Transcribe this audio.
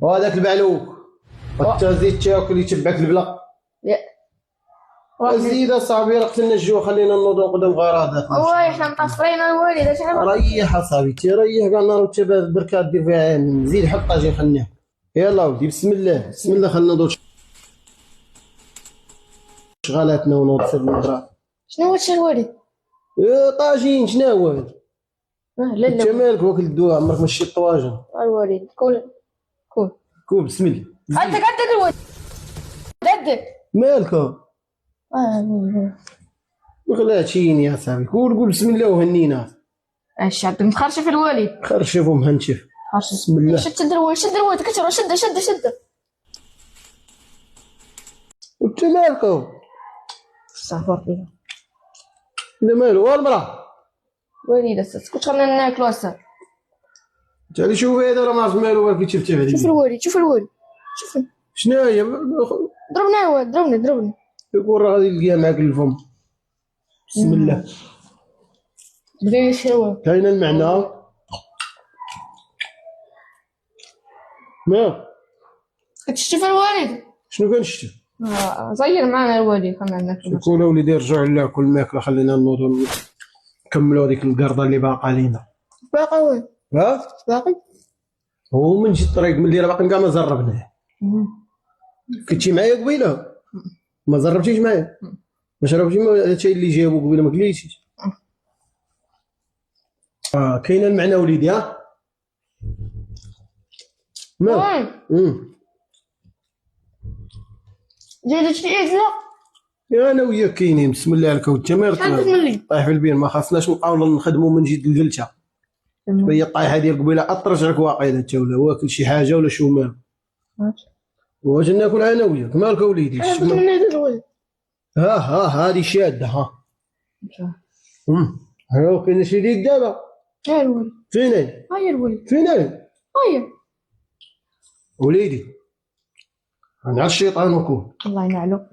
وهذاك البعلوك والتزيد تاكل يتبعك البلا. زيد اصاحبي راه قتلنا الجوع، خلينا نوضو نقدم غير هذاك. والله حنا مقصرين الوالد اش عمل؟ ريح اصاحبي تريح كاع النهار وتبع بركات دير فيها زيد حط طاجين خليها. يلا ودي بسم الله بسم الله خلينا نوضو شغالاتنا ونوض في المغرب. شنو هادشي الوالد؟ طاجين شنو هو؟ لا انت لا مالك واكل الدواء عمرك ما شريت طواجن. الوالد كول كول بسم الله. عندك الوالد عندك مالك غلاتيني يا صاحبي. قول بسم الله وهنينا. اش عندك مخرشف الوالد؟ خرشف ومهنشف. بسم الله. شد الوالد كثر شد وانت مالك؟ استغفر الله. لا مالو والمراه وليد اسكت خلينا ناكلو هسه. انت اللي شوف هذا راه ما عرف مالو ولكن تشفتي عليه. شوف الوالد شوف شنو هي؟ ضربنا يا ولد ضربني. يقول راه غادي يلقاها معاك الفم. بسم الله. بدي شنو كاين المعنى. ما كتشتي في الوالد؟ شنو كنشتي؟ زير معنا الوالد خلينا ناكلو. يقول وليدي رجعوا ناكل الماكله خلينا نوضوا نكملوا هذيك القرضه اللي باقا لينا. باقي وين؟ باقي؟ هو من جيت الطريق من اللي راه باقي كاع ما جربناه. كنتي معايا قبيله؟ ما جربتيش معايا؟ ما شربتي هادشي اللي جابو قبيله ما كليتيش؟ كاين المعنى وليدي ها؟ ما جاي شي لا يا انا وياك كاينين بسم الله عليك وانت ما طايح في البير ما خاصناش نبقاو نخدموا من جد الجلته. هي الطايحه ديال قبيله اطرجعك واقيلا انت ولا واكل شي حاجه ولا شو مال. واش ناكلها انا وياك مالك وليدي؟ ها هذه شاده ها. ها كاين شي ديك دابا. ها الولد فين هاي الولد فين هاي وليدي؟ انا الشيطان وكون الله ينعلو.